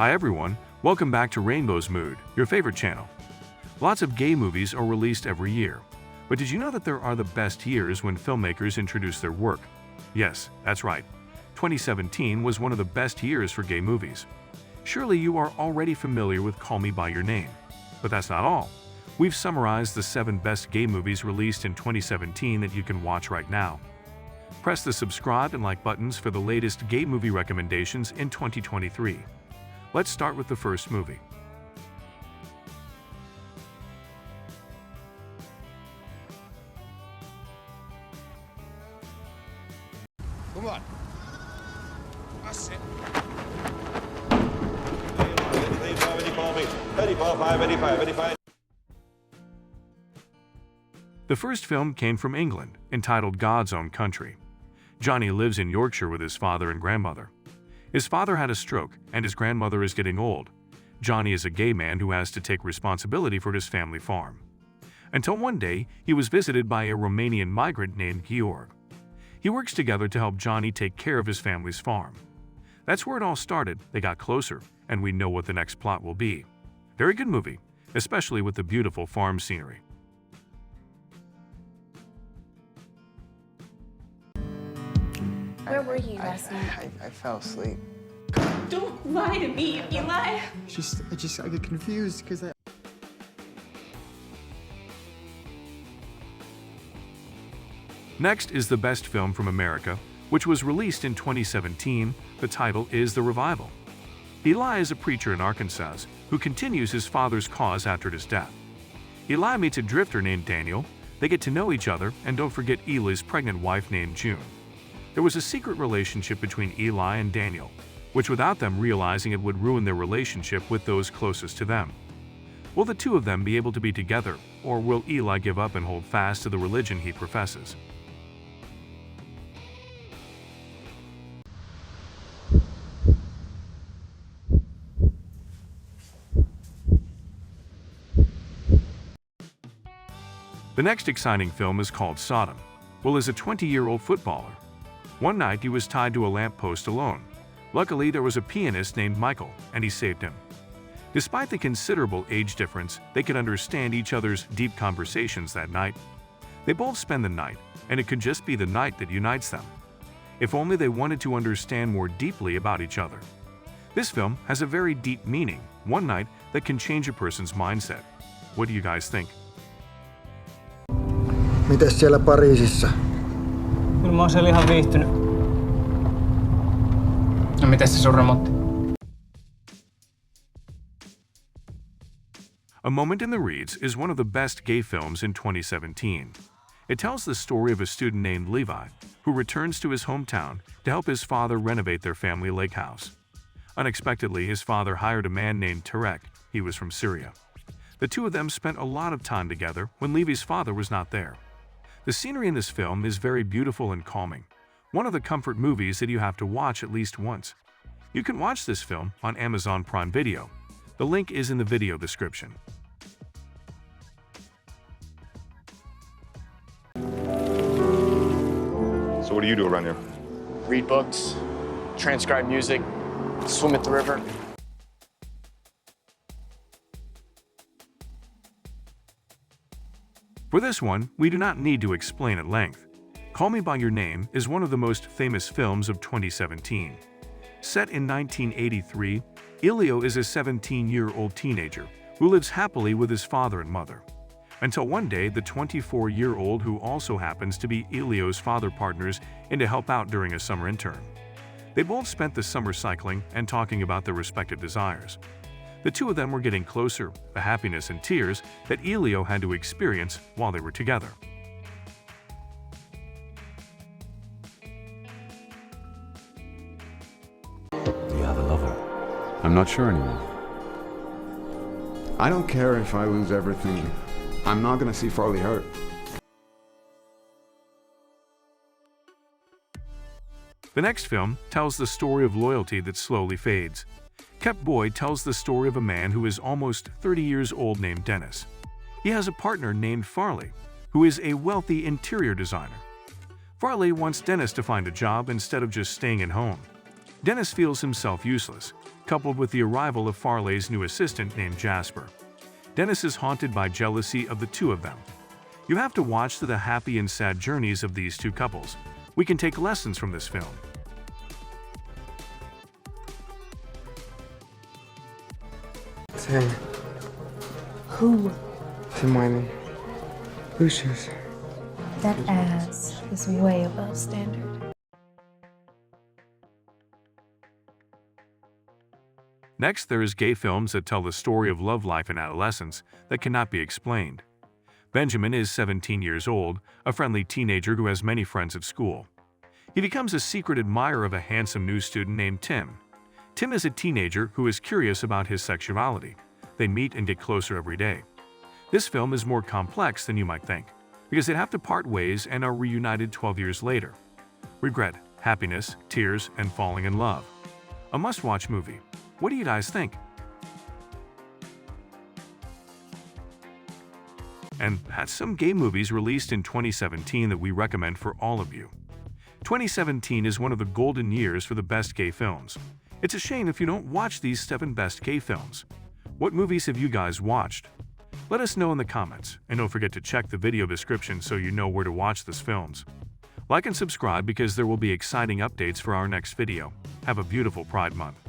Hi everyone, welcome back to Rainbow's Mood, your favorite channel. Lots of gay movies are released every year. But did you know that there are the best years when filmmakers introduce their work? Yes, that's right. 2017 was one of the best years for gay movies. Surely you are already familiar with Call Me By Your Name. But that's not all. We've summarized the 7 best gay movies released in 2017 that you can watch right now. Press the subscribe and like buttons for the latest gay movie recommendations in 2023. Let's start with the first movie. Come on. That's it. 85. The first film came from England, entitled God's Own Country. Johnny lives in Yorkshire with his father and grandmother. His father had a stroke, and his grandmother is getting old. Johnny is a gay man who has to take responsibility for his family farm. Until one day, he was visited by a Romanian migrant named Georg. He works together to help Johnny take care of his family's farm. That's where it all started. They got closer, and we know what the next plot will be. Very good movie, especially with the beautiful farm scenery. Where were you last night? I fell asleep. Don't lie to me, Eli. I get confused because Next is the best film from America, which was released in 2017. The title is The Revival. Eli is a preacher in Arkansas who continues his father's cause after his death. Eli meets a drifter named Daniel. They get to know each other, and don't forget Eli's pregnant wife named June. There was a secret relationship between Eli and Daniel, which without them realizing it would ruin their relationship with those closest to them. Will the two of them be able to be together, or will Eli give up and hold fast to the religion he professes? The next exciting film is called Sodom. Will is a 20-year-old footballer. One night he was tied to a lamppost alone. Luckily, there was a pianist named Michael, and he saved him. Despite the considerable age difference, they could understand each other's deep conversations that night. They both spend the night, and it could just be the night that unites them. If only they wanted to understand more deeply about each other. This film has a very deep meaning, one night that can change a person's mindset. What do you guys think? Mites siellä Pariisissa? Kyllä mä oon siellä ihan viihtynyt. No mites se sun remontti? A Moment in the Reeds is one of the best gay films in 2017. It tells the story of a student named Levi who returns to his hometown to help his father renovate their family lake house. Unexpectedly, his father hired a man named Tarek. He was from Syria. The two of them spent a lot of time together when Levi's father was not there. The scenery in this film is very beautiful and calming, one of the comfort movies that you have to watch at least once. You can watch this film on Amazon Prime Video. The link is in the video description. So what do you do around here? Read books, transcribe music, swim at the river. For this one, we do not need to explain at length. Call Me By Your Name is one of the most famous films of 2017. Set in 1983, Elio is a 17-year-old teenager who lives happily with his father and mother. Until one day, the 24-year-old, who also happens to be Elio's father, partners in to help out during a summer intern. They both spent the summer cycling and talking about their respective desires. The two of them were getting closer, the happiness and tears that Elio had to experience while they were together. Do you have a lover? I'm not sure anymore. I don't care if I lose everything. I'm not gonna see Farley hurt. The next film tells the story of loyalty that slowly fades. Kept Boy tells the story of a man who is almost 30 years old named Dennis. He has a partner named Farley, who is a wealthy interior designer. Farley wants Dennis to find a job instead of just staying at home. Dennis feels himself useless. coupled with the arrival of Farley's new assistant named Jasper. Dennis is haunted by jealousy of the two of them. You have to watch the happy and sad journeys of these two couples. We can take lessons from this film. It's him. Who? It's mine. Blue shoes. That ass is way above standard. Next, there is gay films that tell the story of love life in adolescence that cannot be explained. Benjamin is 17 years old, a friendly teenager who has many friends at school. He becomes a secret admirer of a handsome new student named Tim. Tim is a teenager who is curious about his sexuality. They meet and get closer every day. This film is more complex than you might think, because they have to part ways and are reunited 12 years later. Regret, happiness, tears, and falling in love. A must-watch movie. What do you guys think? And that's some gay movies released in 2017 that we recommend for all of you. 2017 is one of the golden years for the best gay films. It's a shame if you don't watch these 7 best gay films. What movies have you guys watched? Let us know in the comments, and don't forget to check the video description so you know where to watch these films. Like and subscribe because there will be exciting updates for our next video. Have a beautiful Pride Month.